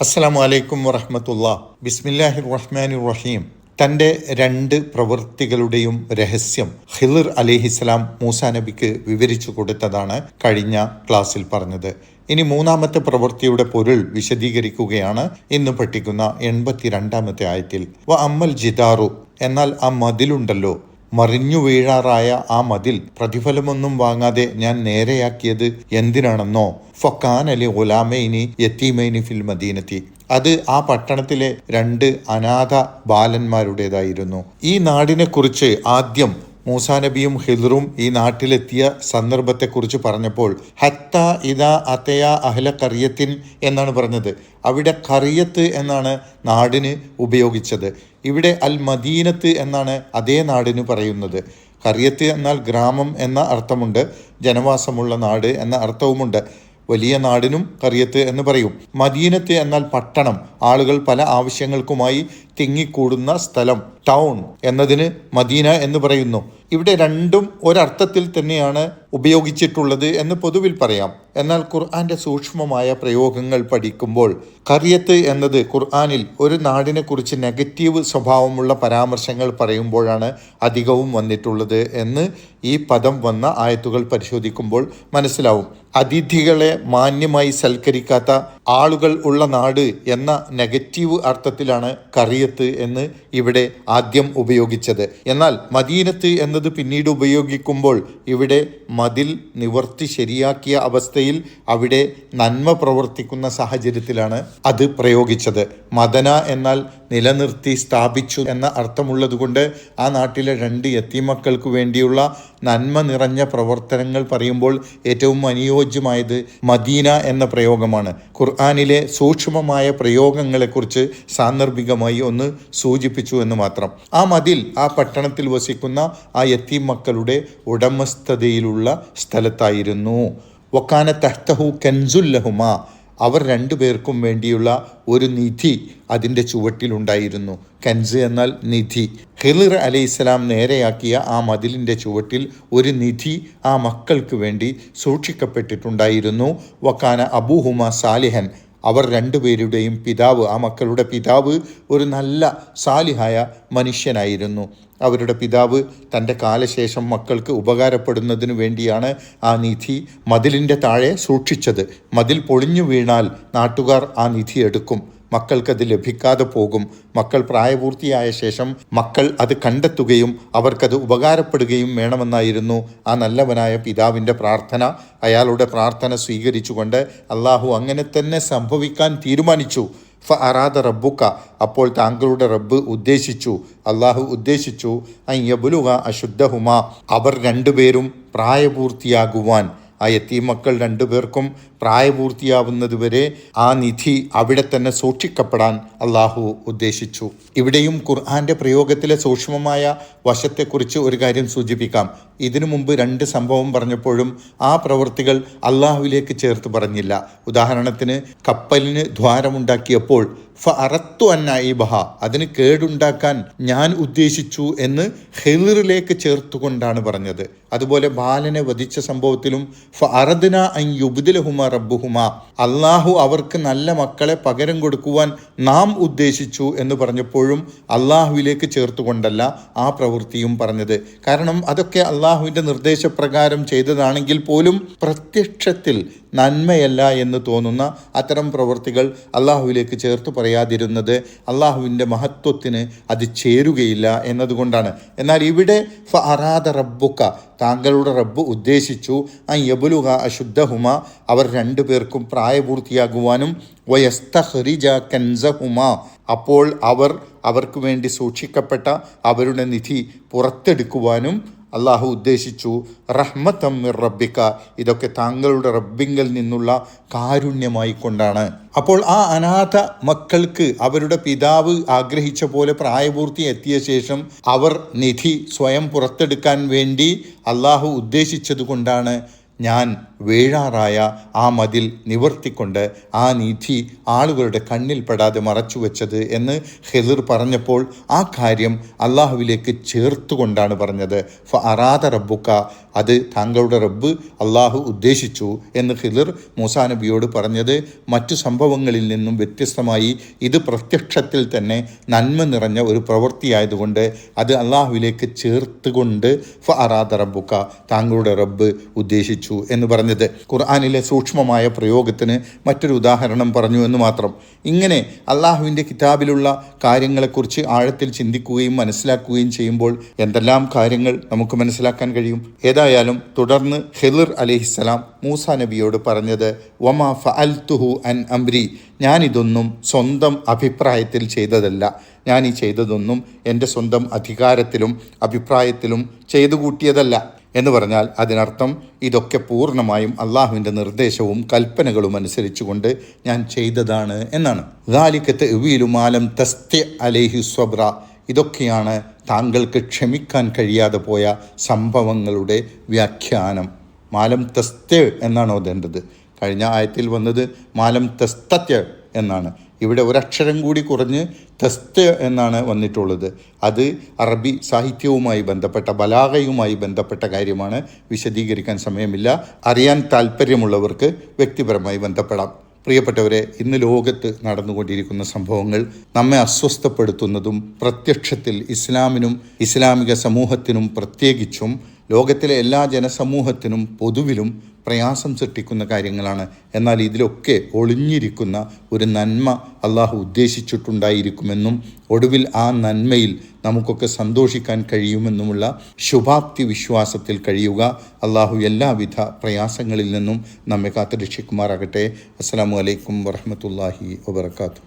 അസ്സലാമു അലൈക്കും വറഹ്മത്തുള്ളാ. ബിസ്മില്ലാഹിർ റഹ്മാനിർ റഹീം. തൻ്റെ രണ്ട് പ്രവൃത്തികളുടെയും രഹസ്യം ഖിളിർ അലൈഹിസ്സലാം മൂസാ നബിക്ക് വിവരിച്ചു കൊടുത്തതാണ് കഴിഞ്ഞ ക്ലാസ്സിൽ പറഞ്ഞത്. ഇനി മൂന്നാമത്തെ പ്രവൃത്തിയുടെ പൊരുൾ വിശദീകരിക്കുകയാണ് ഇന്ന് പഠിക്കുന്ന 82-ാമത്തെ ആയത്തിൽ. വ അമ്മൽ ജിദാറു, എന്നാൽ ആ മതിലുണ്ടല്ലോ, മറിഞ്ഞു വീഴാറായ ആ മതിൽ പ്രതിഫലമൊന്നും വാങ്ങാതെ ഞാൻ നേരെയാക്കിയത് എന്തിനാണെന്നോ, ഫക്കാൻ അലി ഗുലാമൈനി യത്തീമൈനി ഫിൽ മദീനത്തി, അത് ആ പട്ടണത്തിലെ രണ്ട് അനാഥ ബാലന്മാരുടേതായിരുന്നു. ഈ നാടിനെക്കുറിച്ച് ആദ്യം മൂസാ നബിയും ഖിളിറും ഈ നാട്ടിലെത്തിയ സന്ദർഭത്തെക്കുറിച്ച് പറഞ്ഞപ്പോൾ ഹത്ത ഇദാ അതയ അഹ്ല ഖറിയത്തിൻ എന്നാണ് പറഞ്ഞത്. അവിടെ ഖറിയത്ത് എന്നാണ് നാടിന് ഉപയോഗിച്ചത്. ഇവിടെ അൽ മദീനത്ത് എന്നാണ് അതേ നാടിന് പറയുന്നത്. ഖറിയത്ത് എന്നാൽ ഗ്രാമം എന്ന അർത്ഥമുണ്ട്, ജനവാസമുള്ള നാട് എന്ന അർത്ഥവുമുണ്ട്. വലിയ നാടിനും ഖറിയത്ത് എന്ന് പറയും. മദീനത്ത് എന്നാൽ പട്ടണം, ആളുകൾ പല ആവശ്യങ്ങൾക്കുമായി തിങ്ങിക്കൂടുന്ന സ്ഥലം. ടൗൺ എന്നതിന് മദീന എന്ന് പറയുന്നു. ഇവിടെ രണ്ടും ഒരർത്ഥത്തിൽ തന്നെയാണ് ഉപയോഗിച്ചിട്ടുള്ളത് എന്ന് പൊതുവിൽ പറയാം. എന്നാൽ ഖുർആന്റെ സൂക്ഷ്മമായ പ്രയോഗങ്ങൾ പഠിക്കുമ്പോൾ ഖറിയത്ത് എന്നത് ഖുർആനിൽ ഒരു നാടിനെ കുറിച്ച് നെഗറ്റീവ് സ്വഭാവമുള്ള പരാമർശങ്ങൾ പറയുമ്പോഴാണ് അധികവും വന്നിട്ടുള്ളത് എന്ന് ഈ പദം വന്ന ആയത്തുകൾ പരിശോധിക്കുമ്പോൾ മനസ്സിലാവും. അതിഥികളെ മാന്യമായി സൽക്കരിക്കാത്ത ആളുകൾ ഉള്ള നാട് എന്ന നെഗറ്റീവ് അർത്ഥത്തിലാണ് ഖറിയത്ത് എന്ന് ഇവിടെ ആദ്യം ഉപയോഗിച്ചത്. എന്നാൽ മദീനത്ത് എന്നത് പിന്നീട് ഉപയോഗിക്കുമ്പോൾ ഇവിടെ മതിൽ നിവർത്തി ശരിയാക്കിയ അവസ്ഥയിൽ അവിടെ നന്മ പ്രവർത്തിക്കുന്ന സാഹചര്യത്തിലാണ് അത് പ്രയോഗിച്ചത്. മദന എന്നാൽ നിലനിർത്തി സ്ഥാപിച്ചു എന്ന അർത്ഥമുള്ളതുകൊണ്ട് ആ നാട്ടിലെ രണ്ട് യത്തീമക്കൾക്ക് വേണ്ടിയുള്ള നന്മ നിറഞ്ഞ പ്രവർത്തനങ്ങൾ പറയുമ്പോൾ ഏറ്റവും അനുയോജ്യമായത് മദീന എന്ന പ്രയോഗമാണ്. ഖുർആനിലെ സൂക്ഷ്മമായ പ്രയോഗങ്ങളെക്കുറിച്ച് സാന്ദർഭികമായി ഒന്ന് സൂചിപ്പിച്ചു എന്ന് മാത്രം. ആ മതിൽ ആ പട്ടണത്തിൽ വസിക്കുന്ന ആ യത്തീം മക്കളുടെ ഉടമസ്ഥതയിലുള്ള സ്ഥലത്തായിരുന്നു. വക്കാന തഹ്തഹു കൻസുൽ ലഹുമാ, അവർ രണ്ടുപേർക്കും വേണ്ടിയുള്ള ഒരു നിധി അതിൻ്റെ ചുവട്ടിലുണ്ടായിരുന്നു. കൻസ് എന്നാൽ നിധി. ഖിളിർ അലൈഹിസ്സലാം നേരെയാക്കിയ ആ മതിലിൻ്റെ ചുവട്ടിൽ ഒരു നിധി ആ മക്കൾക്ക് വേണ്ടി സൂക്ഷിക്കപ്പെട്ടിട്ടുണ്ടായിരുന്നു. വക്കാന അബൂഹുമ സാലിഹൻ, അവർ രണ്ടുപേരുടെയും പിതാവ്, ആ മക്കളുടെ പിതാവ് ഒരു നല്ല സാലിഹായ മനുഷ്യനായിരുന്നു. അവരുടെ പിതാവ് തൻ്റെ കാലശേഷം മക്കൾക്ക് ഉപകാരപ്പെടുന്നതിന് വേണ്ടിയാണ് ആ നിധി മതിലിൻ്റെ താഴെ സൂക്ഷിച്ചത്. മതിൽ പൊളിഞ്ഞു വീണാൽ നാട്ടുകാർ ആ നിധി എടുക്കും, മക്കൾക്കത് ലഭിക്കാതെ പോകും. മക്കൾ പ്രായപൂർത്തിയായ ശേഷം മക്കൾ അത് കണ്ടെത്തുകയും അവർക്കത് ഉപകാരപ്പെടുകയും വേണമെന്നായിരുന്നു ആ നല്ലവനായ പിതാവിൻ്റെ പ്രാർത്ഥന. അയാളുടെ പ്രാർത്ഥന സ്വീകരിച്ചുകൊണ്ട് അള്ളാഹു അങ്ങനെ തന്നെ സംഭവിക്കാൻ തീരുമാനിച്ചു. ഫഅറാദ റബ്ബുക, അപ്പോൾ താങ്കളുടെ റബ്ബ് ഉദ്ദേശിച്ചു, അള്ളാഹു ഉദ്ദേശിച്ചു, അൻ യബ്ലുഗ അശുദ്ധഹുമാ, അവർ രണ്ടുപേരും പ്രായപൂർത്തിയാകുവാൻ. ആ യത്തീം മക്കൾ രണ്ടുപേർക്കും പ്രായപൂർത്തിയാവുന്നതുവരെ ആ നിധി അവിടെ തന്നെ സൂക്ഷിക്കപ്പെടാൻ അള്ളാഹു ഉദ്ദേശിച്ചു. ഇവിടെയും ഖുർആന്റെ പ്രയോഗത്തിലെ സൂക്ഷ്മമായ വശത്തെക്കുറിച്ച് ഒരു കാര്യം സൂചിപ്പിക്കാം. ഇതിനു മുമ്പ് രണ്ട് സംഭവം പറഞ്ഞപ്പോഴും ആ പ്രവൃത്തികൾ അള്ളാഹുവിലേക്ക് ചേർത്ത് പറഞ്ഞില്ല. ഉദാഹരണത്തിന് കപ്പലിന് ദ്വാരമുണ്ടാക്കിയപ്പോൾ ഫഅറത്തു അൻ അഈബഹ, അതിന് കേടുണ്ടാക്കാൻ ഞാൻ ഉദ്ദേശിച്ചു എന്ന് ഖിളിറിലേക്ക് ചേർത്തുകൊണ്ടാണ് പറഞ്ഞത്. അതുപോലെ ബാലനെ വധിച്ച സംഭവത്തിലും ഫഅറദ്ന അൻ യുബ്ദിലഹുമ റബ്ബുഹുമ, അള്ളാഹു അവർക്ക് നല്ല മക്കളെ പകരം കൊടുക്കുവാൻ നാം ഉദ്ദേശിച്ചു എന്ന് പറഞ്ഞപ്പോഴും അള്ളാഹുവിലേക്ക് ചേർത്തുകൊണ്ടല്ല ആ പ്രവൃത്തിയും പറഞ്ഞത്. കാരണം അതൊക്കെ അള്ളാഹുവിൻ്റെ നിർദ്ദേശപ്രകാരം ചെയ്തതാണെങ്കിൽ പോലും പ്രത്യക്ഷത്തിൽ നന്മയല്ല എന്ന് തോന്നുന്ന അത്തരം പ്രവൃത്തികൾ അള്ളാഹുവിലേക്ക് ചേർത്ത് പറയാതിരുന്നത് അള്ളാഹുവിൻ്റെ മഹത്വത്തിന് അത് ചേരുകയില്ല എന്നതുകൊണ്ടാണ്. എന്നാൽ ഇവിടെ ഫഅറാദ റബ്ബുക, താങ്കളുടെ റബ്ബ് ഉദ്ദേശിച്ചു, അൻ യബ്ലുഗ അശുദ്ധഹുമ, അവർ രണ്ടുപേർക്കും പ്രായപൂർത്തിയാകുവാനും, വയസ്തഖ്രിജ കൻസഹുമ, അപ്പോൾ അവർക്ക് വേണ്ടി സൂക്ഷിക്കപ്പെട്ട അവരുടെ നിധി പുറത്തെടുക്കുവാനും അള്ളാഹു ഉദ്ദേശിച്ചു. റഹ്മത്തം മിർ റബ്ബിക, ഇതൊക്കെ താങ്കളുടെ റബ്ബിങ്കൽ നിന്നുള്ള കാരുണ്യമായി കൊണ്ടാണ്. അപ്പോൾ ആ അനാഥ മക്കൾക്ക് അവരുടെ പിതാവ് ആഗ്രഹിച്ച പോലെ പ്രായപൂർത്തി എത്തിയ ശേഷം അവർ നിധി സ്വയം പുറത്തെടുക്കാൻ വേണ്ടി അള്ളാഹു ഉദ്ദേശിച്ചത് കൊണ്ടാണ് ഞാൻ വീഴാറായ ആ മതിൽ നിവർത്തിക്കൊണ്ട് ആ നിധി ആളുകളുടെ കണ്ണിൽപ്പെടാതെ മറച്ചു വെച്ചത് എന്ന് ഖിളിർ പറഞ്ഞപ്പോൾ ആ കാര്യം അള്ളാഹുവിലേക്ക് ചേർത്തുകൊണ്ടാണ് പറഞ്ഞത്. അറാദ റബ്ബുക, അത് താങ്കളുടെ റബ്ബ് അള്ളാഹു ഉദ്ദേശിച്ചു എന്ന് ഖിളിർ മൂസാ നബിയോട് പറഞ്ഞത് മറ്റു സംഭവങ്ങളിൽ നിന്നും വ്യത്യസ്തമായി ഇത് പ്രത്യക്ഷത്തിൽ തന്നെ നന്മ നിറഞ്ഞ ഒരു പ്രവൃത്തിയായതുകൊണ്ട് അത് അള്ളാഹുവിലേക്ക് ചേർത്തുകൊണ്ട് അറാദ റബ്ബുക, താങ്കളുടെ റബ്ബ് ഉദ്ദേശിച്ചു എന്ന് പറഞ്ഞത്. ഖുർആനിലെ സൂക്ഷ്മമായ പ്രയോഗത്തിന് മറ്റൊരു ഉദാഹരണം പറഞ്ഞു എന്ന് മാത്രം. ഇങ്ങനെ അള്ളാഹുവിൻ്റെ കിതാബിലുള്ള കാര്യങ്ങളെക്കുറിച്ച് ആഴത്തിൽ ചിന്തിക്കുകയും മനസ്സിലാക്കുകയും ചെയ്യുമ്പോൾ എന്തെല്ലാം കാര്യങ്ങൾ നമുക്ക് മനസ്സിലാക്കാൻ കഴിയും. ഏതായാലും തുടർന്ന് ഖിളിർ അലൈഹിസ്സലാം മൂസാ നബിയോട് പറഞ്ഞത് വമാ ഫഅൽതുഹു അൻ അംരി, ഞാനിതൊന്നും സ്വന്തം അഭിപ്രായത്തിൽ ചെയ്തതല്ല, ഞാൻ ഈ ചെയ്തതൊന്നും എൻ്റെ സ്വന്തം അധികാരത്തിലും അഭിപ്രായത്തിലും ചെയ്തു കൂട്ടിയതല്ല എന്ന് പറഞ്ഞാൽ അതിനർത്ഥം ഇതൊക്കെ പൂർണ്ണമായും അള്ളാഹുവിൻ്റെ നിർദ്ദേശവും കൽപ്പനകളും അനുസരിച്ചുകൊണ്ട് ഞാൻ ചെയ്തതാണ് എന്നാണ്. ദാലിക തഅ്വീലു മാ ലം തസ്തി അലൈഹി സ്വബ്ര, ഇതൊക്കെയാണ് താങ്കൾക്ക് ക്ഷമിക്കാൻ കഴിയാതെ പോയ സംഭവങ്ങളുടെ വ്യാഖ്യാനം. മാലം തസ്ത്യ എന്നാണ് ഓതേണ്ടത്. കഴിഞ്ഞ ആയത്തിൽ വന്നത് മാലം തസ്തത്യ എന്നാണ്. ഇവിടെ ഒരക്ഷരം കൂടി കുറഞ്ഞ് തസ്ത്യ എന്നാണ് വന്നിട്ടുള്ളത്. അത് അറബി സാഹിത്യവുമായി ബന്ധപ്പെട്ട ബലാഗയുമായി ബന്ധപ്പെട്ട കാര്യമാണ്. വിശദീകരിക്കാൻ സമയമില്ല. അറിയാൻ താല്പര്യമുള്ളവർക്ക് വ്യക്തിപരമായി ബന്ധപ്പെടാം. പ്രിയപ്പെട്ടവരെ, ഇന്ന് ലോകത്ത് നടന്നുകൊണ്ടിരിക്കുന്ന സംഭവങ്ങൾ നമ്മെ അസ്വസ്ഥപ്പെടുത്തുന്നതും പ്രത്യക്ഷത്തിൽ ഇസ്ലാമിനും ഇസ്ലാമിക സമൂഹത്തിനും പ്രത്യേകിച്ചും ലോകത്തിലെ എല്ലാ ജനസമൂഹത്തിനും പൊതുവിലും പ്രയാസം സൃഷ്ടിക്കുന്ന കാര്യങ്ങളാണ്. എന്നാൽ ഇതിലൊക്കെ ഒളിഞ്ഞിരിക്കുന്ന ഒരു നന്മ അള്ളാഹു ഉദ്ദേശിച്ചിട്ടുണ്ടായിരിക്കുമെന്നും ഒടുവിൽ ആ നന്മയിൽ നമുക്കൊക്കെ സന്തോഷിക്കാൻ കഴിയുമെന്നുമുള്ള ശുഭാപ്തി വിശ്വാസത്തിൽ കഴിയുക. അള്ളാഹു എല്ലാവിധ പ്രയാസങ്ങളിൽ നിന്നും നമ്മെ കാത്തുരക്ഷിക്കുമാറാകട്ടെ. അസ്സലാമു അലൈക്കും വറഹ്മത്തുള്ളാഹി വബറകാതുഹു.